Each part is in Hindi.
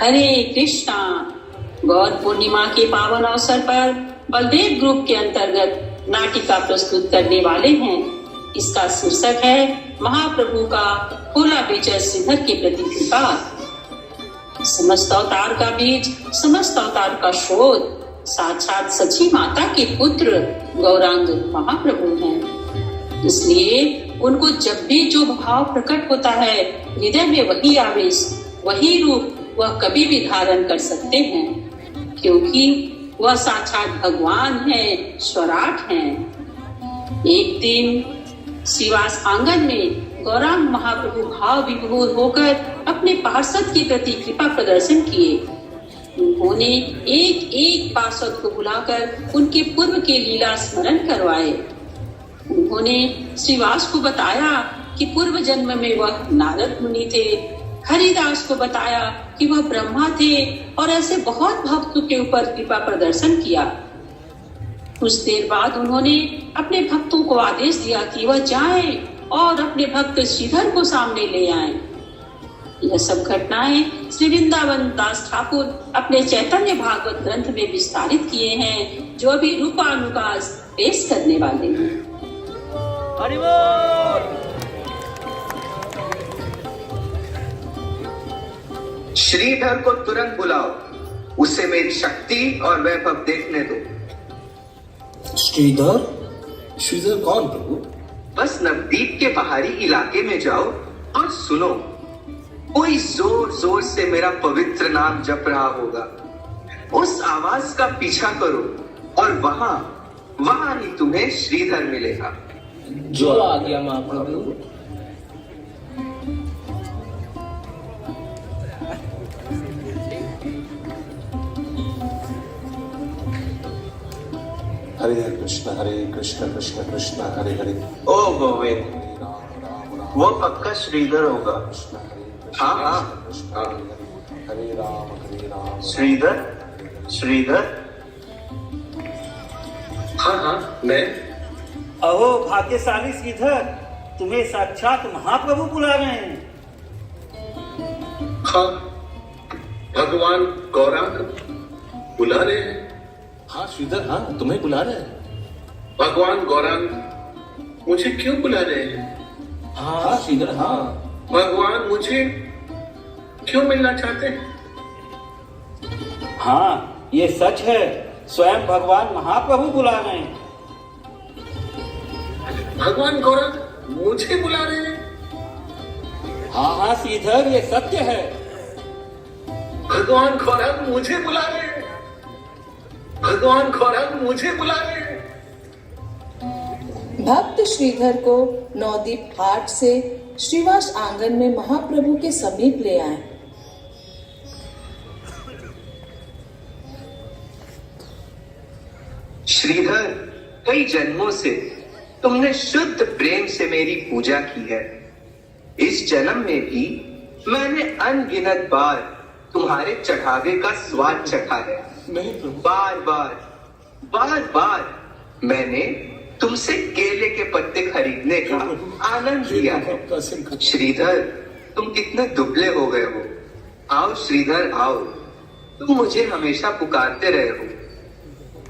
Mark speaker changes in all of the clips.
Speaker 1: हरे कृष्णा। गौर पूर्णिमा के पावन अवसर पर बलदेव ग्रुप के अंतर्गत नाटिका प्रस्तुत करने वाले हैं। इसका शीर्षक है महाप्रभु का खोला बेचर श्रीधर के प्रति कृपा। समस्त अवतार का बीज, समस्त अवतार का स्रोत साक्षात सची माता के पुत्र गौरांग महाप्रभु हैं। इसलिए उनको जब भी जो भाव प्रकट होता है, हृदय में वही आवेश, वही रूप वह कभी भी धारण कर सकते हैं, क्योंकि वह साक्षात भगवान है, स्वराट हैं। एक दिन श्रीवास आंगन में गौरांग महाप्रभु भाव विभोर होकर अपने पार्षद के प्रति कृपा प्रदर्शन किए। उन्होंने एक एक पार्षद को बुलाकर उनके पूर्व के लीला स्मरण करवाए। उन्होंने श्रीवास को बताया कि पूर्व जन्म में वह नारद मुनि थे। हरिदास को बताया कि वह ब्रह्मा थे और ऐसे बहुत भक्तों के ऊपर कृपा प्रदर्शन किया। कुछ देर बाद उन्होंने अपने भक्तों को आदेश दिया कि वह जाएं और अपने भक्त श्रीधर को सामने ले आएं। यह सब घटनाएं श्री वृंदावन दास ठाकुर अपने चैतन्य भागवत ग्रंथ में विस्तारित किए हैं, जो अभी रूपानुकास पेश करने वाले हैं।
Speaker 2: हरि बोल।
Speaker 3: श्रीधर को तुरंत बुलाओ, उसे मेरी शक्ति और वैभव देखने दो।
Speaker 4: श्रीधर? श्रीधर कौन प्रभु?
Speaker 3: बस नवदीप के बाहरी इलाके में जाओ और सुनो, कोई जोर जोर से मेरा पवित्र नाम जप रहा होगा। उस आवाज का पीछा करो और वहां ही तुम्हें श्रीधर मिलेगा।
Speaker 4: जो आ गया महाप्रभु। हरे कृष्ण कृष्ण कृष्ण हरे हरे।
Speaker 3: ओ गोविंद, वो पक्का श्रीधर होगा। हाँ।
Speaker 4: हरे राम
Speaker 3: श्रीधर। हाँ, मैं।
Speaker 2: अहो भाग्यशाली श्रीधर, तुम्हें साक्षात महाप्रभु बुला रहे हैं।
Speaker 5: हाँ, भगवान गौरांग बुला रहे हैं।
Speaker 4: हाँ श्रीधर, हाँ तुम्हें बुला रहे हैं।
Speaker 5: भगवान गौरांग मुझे क्यों बुला रहे हैं?
Speaker 4: हाँ श्रीधर, हाँ।
Speaker 5: भगवान मुझे क्यों मिलना चाहते हैं?
Speaker 2: हाँ, ये सच है, स्वयं भगवान महाप्रभु बुला रहे हैं।
Speaker 5: भगवान गौरांग मुझे बुला रहे हैं?
Speaker 2: हाँ श्रीधर, ये सत्य है।
Speaker 5: भगवान गौरांग मुझे बुला रहे हैं। भगवान गौरांग मुझे बुला रहे हैं।
Speaker 6: भक्त श्रीधर को नवदीप घाट से श्रीवास आंगन में महाप्रभु के समीप ले आए।
Speaker 3: श्रीधर, कई जन्मों से तुमने शुद्ध प्रेम से मेरी पूजा की है। इस जन्म में भी मैंने अनगिनत बार तुम्हारे चढ़ावे का स्वाद चखा है।
Speaker 4: नहीं प्रभु।
Speaker 3: बार बार मैंने तुमसे केले के पत्ते खरीदने का आनंद लिया है। श्रीधर, तुम कितने दुबले हो गए हो। आओ श्रीधर, आओ, तुम मुझे हमेशा पुकारते रहे हो।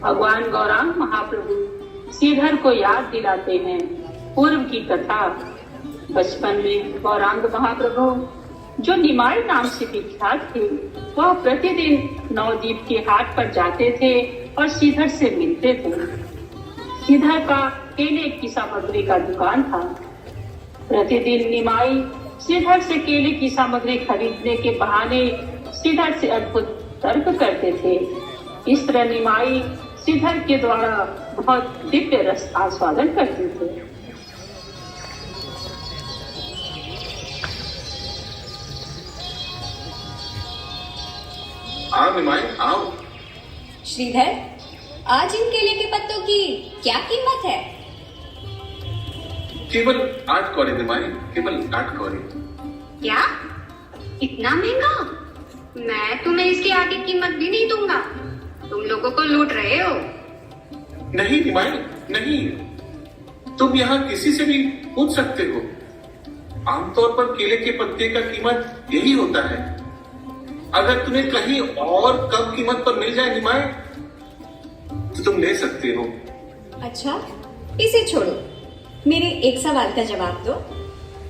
Speaker 1: भगवान गौरांग महाप्रभु श्रीधर को याद दिलाते हैं पूर्व की कथा। बचपन में गौरांग महाप्रभु, जो निमाई नाम से विख्यात थे, वह प्रतिदिन नवदीप के हाट पर जाते थे और श्रीधर से मिलते थे। श्रीधर का केले की सामग्री का दुकान था। प्रतिदिन निमाई श्रीधर से केले की सामग्री खरीदने के बहाने श्रीधर से अद्भुत तर्क करते थे। इस तरह निमाई श्रीधर के द्वारा बहुत दिव्य रस आस्वादन करते थे।
Speaker 5: आओ निमाई, आओ।
Speaker 7: श्रीधर, आज इन केले के पत्तों की क्या कीमत है?
Speaker 5: केवल 8 कौड़ी निमाई, केवल 8 कौड़ी।
Speaker 7: क्या? इतना महंगा? मैं तुम्हें इसकी आगे कीमत भी नहीं दूंगा। तुम लोगों को लूट रहे हो।
Speaker 5: नहीं निमाई, नहीं। तुम यहाँ किसी से भी पूछ सकते हो। आमतौर पर केले के पत्ते का कीमत यही होता है। अगर तुम्हें कहीं और कम कीमत पर मिल जाए निमाय तो तुम ले सकते हो।
Speaker 8: अच्छा, इसे छोड़ो, मेरे एक सवाल का जवाब दो।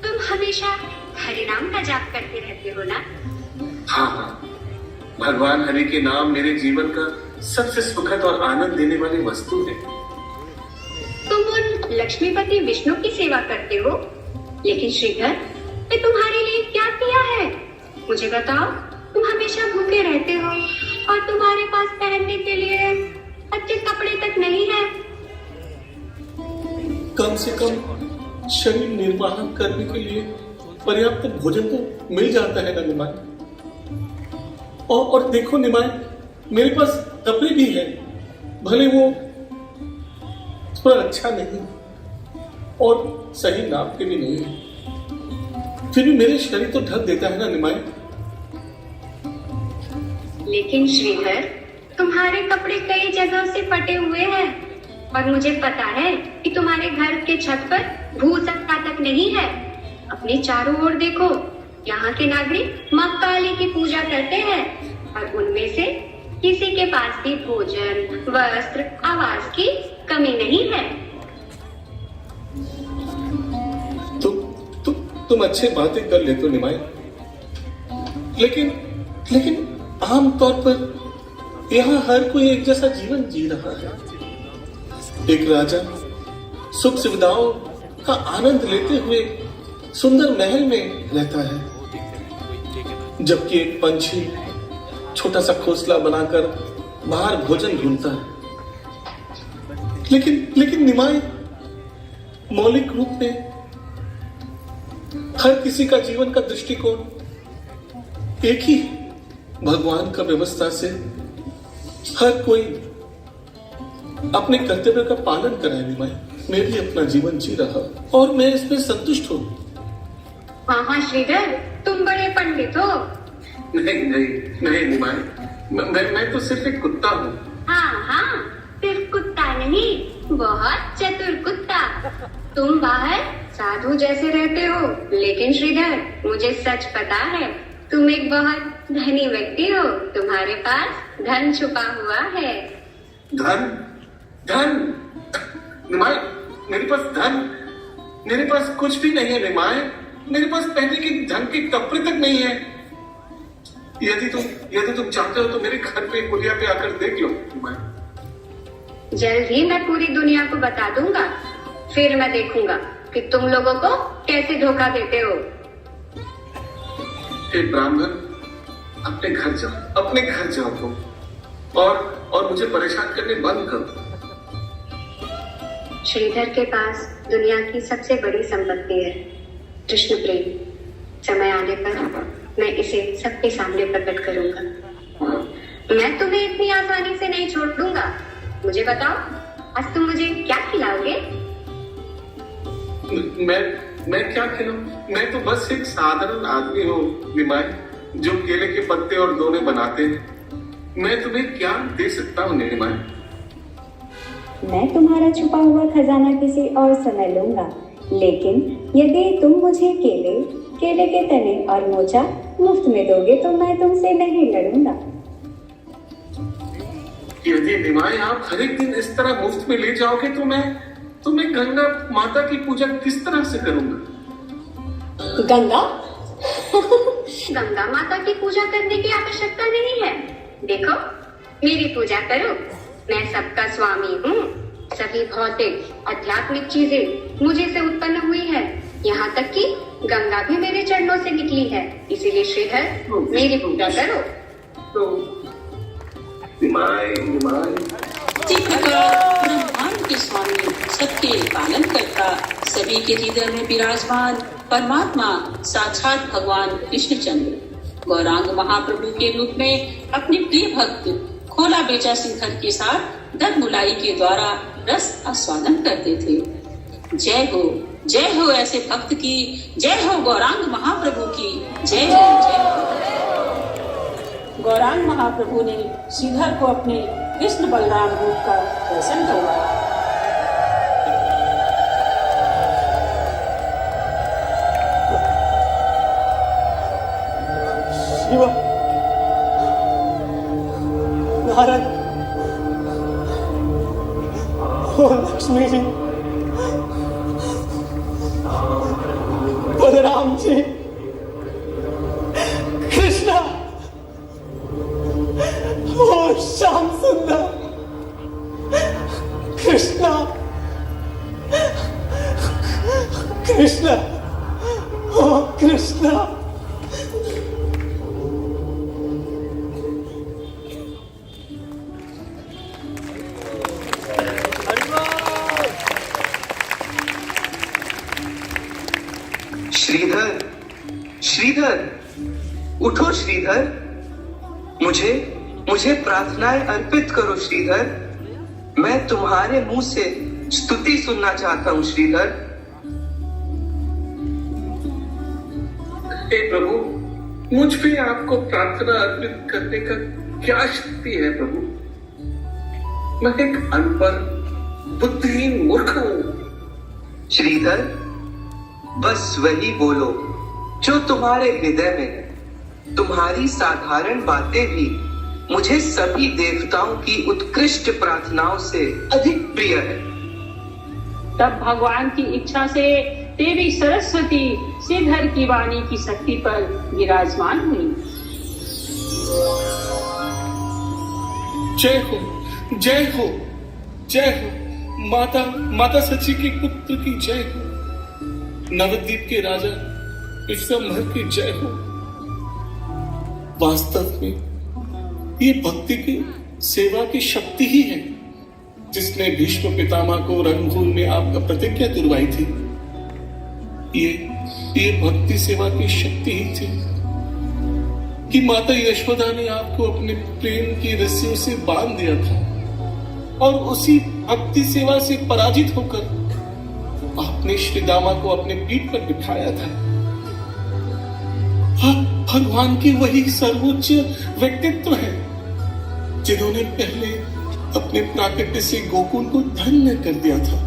Speaker 7: तुम हमेशा हरि नाम का जाप करते रहते हो ना?
Speaker 5: हाँ हाँ, भगवान हरि के नाम मेरे जीवन का सबसे सुखद और आनंद देने वाली वस्तु है।
Speaker 7: तुम उन लक्ष्मीपति विष्णु की सेवा करते हो, लेकिन श्रीधर, मैं तुम्हारे लिए क्या किया है? मुझे बताओ। तुम हमेशा भूखे रहते हो और तुम्हारे पास पहनने के लिए अच्छे कपड़े तक नहीं है।
Speaker 5: कम से कम शरीर निर्वाह करने के लिए पर्याप्त भोजन तो मिल जाता है ना निमाय। और देखो निमाय, मेरे पास कपड़े भी हैं, भले वो थोड़ा अच्छा नहीं और सही नाप के भी नहीं है, फिर भी मेरे शरीर तो ढक देता है ना निमाय।
Speaker 7: लेकिन श्रीधर, तुम्हारे कपड़े कई जगह से फटे हुए हैं और मुझे पता है कि तुम्हारे घर के छत पर भूसा तक नहीं है। अपने चारों ओर देखो, यहाँ के नागरिक माँ काली की पूजा करते हैं और उनमें से किसी के पास भी भोजन, वस्त्र, आवास की कमी नहीं है।
Speaker 5: तुम अच्छे बातें कर लेते हो निमाय, लेकिन आम तौर पर यहाँ हर कोई एक जैसा जीवन जी रहा है। एक राजा सुख सुविधाओं का आनंद लेते हुए सुंदर महल में रहता है, जबकि एक पंछी छोटा सा घोंसला बनाकर बाहर भोजन ढूंढता है। लेकिन निमाय, मौलिक रूप में हर किसी का जीवन का दृष्टिकोण एक ही है। भगवान का व्यवस्था से हर कोई अपने कर्तव्य का पालन कराए निमाय। मैं भी अपना जीवन जी रहा और मैं इसमें संतुष्ट हूँ।
Speaker 7: हाँ श्रीधर, तुम बड़े पंडित हो।
Speaker 5: नहीं निमाय, मैं तो सिर्फ एक कुत्ता हूँ।
Speaker 7: हाँ, सिर्फ कुत्ता नहीं, बहुत चतुर कुत्ता। तुम बाहर साधु जैसे रहते हो, लेकिन श्रीधर, मुझे सच पता है तुम एक बहुत धनी व्यक्ति हो। तुम्हारे पास धन छुपा हुआ है।
Speaker 5: धन निमाय, मेरे पास कुछ भी नहीं है निमाय। मेरे पास पहनने के ढंग के कपड़े तक नहीं है। यदि तुम चाहते हो तो मेरे घर पे कुलिया पे आकर देख लो निमाय।
Speaker 7: जल्द ही मैं पूरी दुनिया को बता दूंगा, फिर मैं देखूंगा कि तुम लोगों को कैसे धोखा देते हो।
Speaker 5: हे ब्राह्मण, अपने घर जाओ तुम, और मुझे परेशान करने बंद करो।
Speaker 7: श्रीधर के पास दुनिया की सबसे बड़ी संपत्ति है, कृष्ण प्रेम। समय आने पर मैं इसे सबके सामने प्रकट करूंगा। मैं तुम्हें इतनी आसानी से नहीं छोड़ दूंगा। मुझे बताओ, आज तुम मुझे क्या खिलाओगे?
Speaker 5: मैं क्या खिलाऊं? मैं तो बस एक साधारण आदमी हूँ निमाय, जो केले के पत्ते और दोने बनाते हैं। मैं तुम्हें क्या दे सकता हूँ निमाय?
Speaker 9: मैं तुम्हारा छुपा हुआ खजाना किसी और समय लूंगा, लेकिन यदि तुम मुझे केले के तने और मोचा मुफ्त में दोगे तो मैं तुमसे नहीं लड़ूंगा।
Speaker 5: यदि निमाय आप हर एक दिन इस तरह मुफ्त में ले जाओगे तो मैं गंगा माता की पूजा किस तरह से करूंगा?
Speaker 8: गंगा
Speaker 7: गंगा माता की पूजा करने की आवश्यकता नहीं है। देखो, मेरी पूजा करो। मैं सबका स्वामी हूँ। सभी भौतिक आध्यात्मिक चीजें मुझे से उत्पन्न हुई है। यहाँ तक कि गंगा भी मेरे चरणों से निकली है। इसीलिए श्रीधर, मेरी पूजा करो।
Speaker 5: निमाय
Speaker 1: ब्रह्मांड के स्वामी, सबके पालन करता, सभी के हृदय में विराजमान परमात्मा साक्षात भगवान कृष्णचंद्र गौरांग महाप्रभु के रूप में अपने प्रिय भक्त खोला बेचा सिंघर के साथ दरमुलाई के द्वारा रस आस्वादन करते थे। जय हो ऐसे भक्त की, जय हो गौरांग महाप्रभु की, जय हो। गौरांग महाप्रभु ने श्रीधर को अपने कृष्ण बलराम रूप का दर्शन करवाया।
Speaker 2: शिवा,
Speaker 5: नारद, ओ लक्ष्मी जी, बलराम जी, कृष्णा, ओ श्याम सुंदर, कृष्णा, कृष्णा, ओ कृष्णा।
Speaker 3: श्रीधर, श्रीधर, उठो श्रीधर, मुझे प्रार्थनाएं अर्पित करो श्रीधर। मैं तुम्हारे मुंह से स्तुति सुनना चाहता हूँ श्रीधर।
Speaker 5: हे प्रभु, मुझ पे आपको प्रार्थना अर्पित करने का क्या शक्ति है प्रभु? मैं एक अनपढ़ बुद्धिहीन मूर्ख हूँ।
Speaker 3: श्रीधर, बस वही बोलो जो तुम्हारे हृदय में है। तुम्हारी साधारण बातें भी मुझे सभी देवताओं की उत्कृष्ट प्रार्थनाओं से अधिक प्रिय है।
Speaker 1: तब भगवान की इच्छा से देवी सरस्वती श्रीधर की वाणी की शक्ति पर विराजमान हुई।
Speaker 5: जय हो, जय हो, जय हो। माता सची के पुत्र की जय हो। नवद्वीप के राजा विश्वम्भर की जय हो। वास्तव में ये भक्ति की सेवा की शक्ति ही है जिसने भीष्म पितामह को रणभूमि में आपका प्रतिज्ञा दिलवाई थी। ये भक्ति सेवा की शक्ति ही थी कि माता यशोदा ने आपको अपने प्रेम की रस्सियों से बांध दिया था और उसी भक्ति सेवा से पराजित होकर आपने श्री दामा को अपने पीठ पर बिठाया था। भगवान की वही सर्वोच्च व्यक्तित्व है जिन्होंने पहले अपने प्राकट्य से गोकुल को धन्य कर दिया था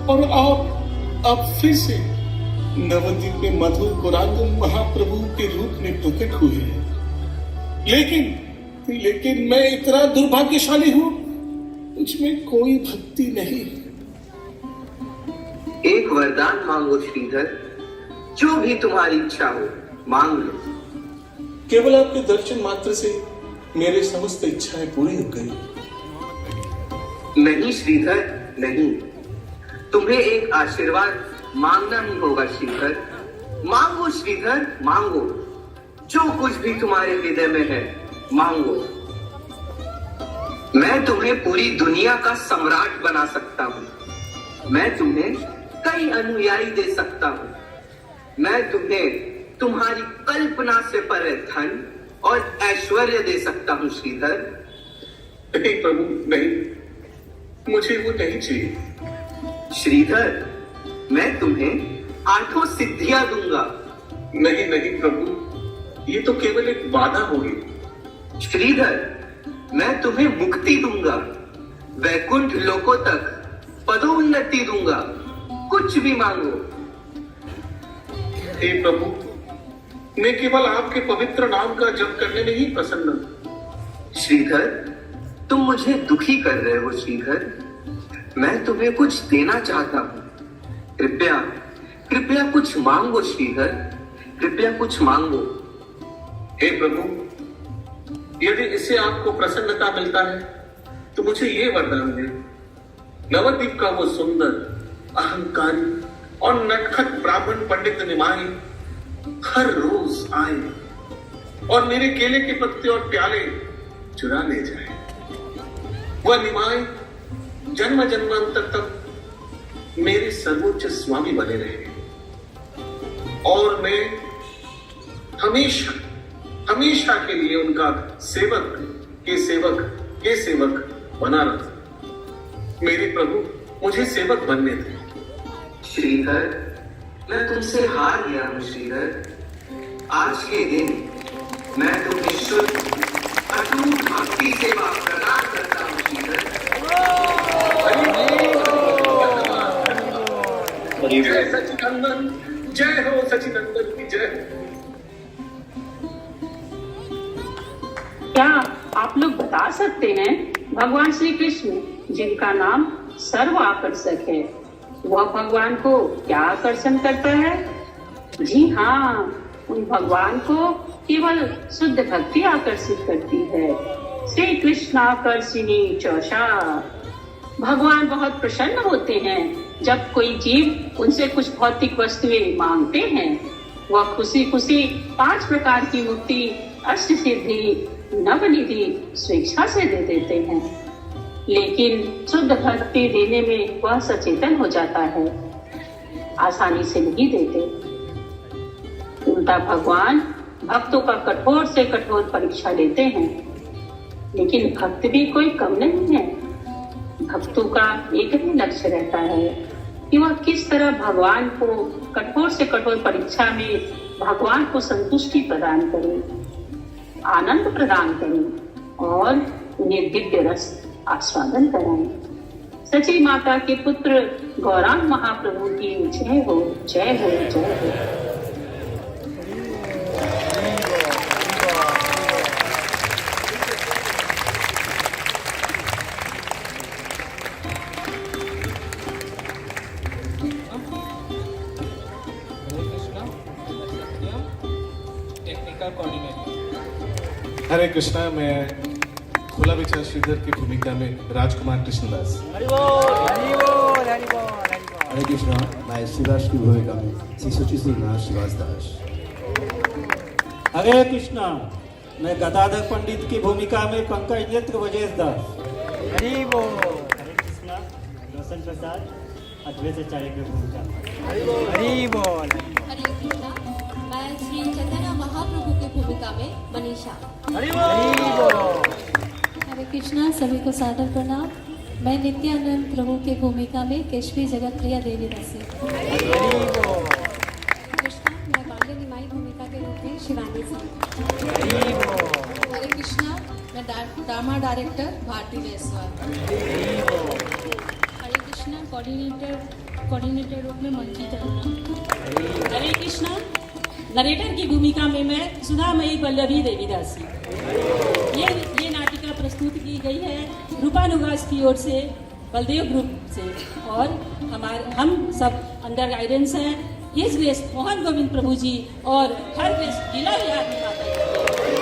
Speaker 5: और आप फिर से नवद्वीप में मधुर गुरांगम महाप्रभु के रूप में प्रकट हुए हैं। लेकिन मैं इतना दुर्भाग्यशाली हूं, मुझमें कोई भक्ति नहीं।
Speaker 3: एक वरदान मांगो श्रीधर, जो भी तुम्हारी इच्छा हो मांग लो।
Speaker 5: केवल आपके दर्शन मात्र से मेरे समस्त इच्छाएं पूरी हो गई।
Speaker 3: नहीं श्रीधर, नहीं, तुम्हें एक आशीर्वाद मांगना ही होगा श्रीधर। मांगो श्रीधर, मांगो। जो कुछ भी तुम्हारे हृदय में है मांगो। मैं तुम्हें पूरी दुनिया का सम्राट बना सकता हूँ। मैं तुम्हें कई अनुयायी दे सकता हूँ। मैं तुम्हें तुम्हारी कल्पना से परे धन और ऐश्वर्य दे सकता हूँ श्रीधर।
Speaker 5: नहीं प्रभु, नहीं, मुझे वो नहीं चाहिए।
Speaker 3: श्रीधर, मैं तुम्हें 8 सिद्धियां दूंगा।
Speaker 5: नहीं प्रभु, ये तो केवल एक वादा होगी।
Speaker 3: श्रीधर, मैं तुम्हें मुक्ति दूंगा, वैकुंठ लोकों तक पदोन्नति दूंगा। कुछ भी मांगो।
Speaker 5: हे प्रभु, मैं केवल आपके पवित्र नाम का जप करने में ही प्रसन्न हूं।
Speaker 3: श्रीधर, तुम मुझे दुखी कर रहे हो श्रीधर। मैं तुम्हें कुछ देना चाहता हूँ। कृपया कुछ मांगो श्रीधर, कृपया कुछ मांगो।
Speaker 5: हे प्रभु, यदि इससे आपको प्रसन्नता मिलता है तो मुझे ये वरदान दे। नवद्वीप का वो सुंदर, अहंकारी और नटखट ब्राह्मण पंडित निमाई हर रोज आए और मेरे केले के पत्ते और प्याले चुरा ले जाए। वह निमाई जन्म जन्मांतर तक मेरे सर्वोच्च स्वामी बने रहे और मैं हमेशा के लिए उनका सेवक के सेवक बना रहा। मेरे प्रभु, मुझे सेवक बनने थे।
Speaker 3: श्रीधर, मैं तुमसे हार गया हूँ श्रीधर। आज के दिन मैं तुम्हें शुद्ध अटूट भक्ति सेवा प्रदान करता हूँ श्रीधर।
Speaker 5: जय सचिनंदन, जय हो सचिनंदन की जय।
Speaker 1: क्या आप लोग बता सकते हैं भगवान श्री कृष्ण जिनका नाम सर्व आकर्षक है, वह भगवान को क्या आकर्षण करता है? जी हाँ, उन भगवान को केवल शुद्ध भक्ति आकर्षित करती है। श्री कृष्ण आकर्षिणी चौषा। भगवान बहुत प्रसन्न होते हैं जब कोई जीव उनसे कुछ भौतिक वस्तुएं मांगते हैं। वह खुशी खुशी 5 प्रकार की मुक्ति, अष्ट सिद्धि, नवनिधि स्वेच्छा से दे देते हैं। लेकिन शुद्ध भक्ति देने में वह सचेतन हो जाता है, आसानी से नहीं देते। उल्टा भगवान भक्तों का कठोर से कठोर परीक्षा लेते हैं। लेकिन भक्त भी कोई कम नहीं है। भक्तों का एक ही लक्ष्य रहता है कि वह किस तरह भगवान को कठोर से कठोर परीक्षा में भगवान को संतुष्टि प्रदान करें, आनंद प्रदान करें और उन्हें दिव्य रस आस्वादन कराएं। सची माता के पुत्र गौरांग महाप्रभु की जय हो, जय हो, जय हो।
Speaker 4: हरे कृष्णा। मैं खुला विचार श्रीधर की भूमिका में राजकुमार कृष्णदास।
Speaker 10: हरे कृष्णा। मैं शिवास की भूमिका में शिशुची श्रीवास दास।
Speaker 2: हरे कृष्णा। मैं गदाधर पंडित की भूमिका में पंकज नेत्र वजेश दास।
Speaker 11: हरे कृष्णा। रोशन प्रसाद अद्वैताचार्य की भूमिका में। हरि बोल।
Speaker 12: हरे कृष्णा। मैं श्री चैतन्य महाप्रभु की भूमिका में मनीषा।
Speaker 11: हरि बोल।
Speaker 12: हरे कृष्णा। सभी को सादर प्रणाम। मैं नित्यानंद प्रभु की भूमिका में केशवी जगत प्रिया देवी दासी। कृष्णा। मैं बाल्य निमाई भूमिका के रूप में शिवानी सिंह। हरे कृष्णा। मैं ड्रामा डायरेक्टर भारती जायसवाल। हरे कृष्णा। कोऑर्डिनेटर रूप में मंजिता।
Speaker 13: हरे कृष्णा। नरेटर की भूमिका में मैं सुधामयी पल्लवी देवीदासी। ये नाटिका प्रस्तुत की गई है रूपानुवास की ओर से, बलदेव ग्रुप से, और हम सब अंडर गाइडेंस हैं हिज ग्रेस मोहन गोविंद प्रभु जी और हर ग्रेस लीला विहार माता जी।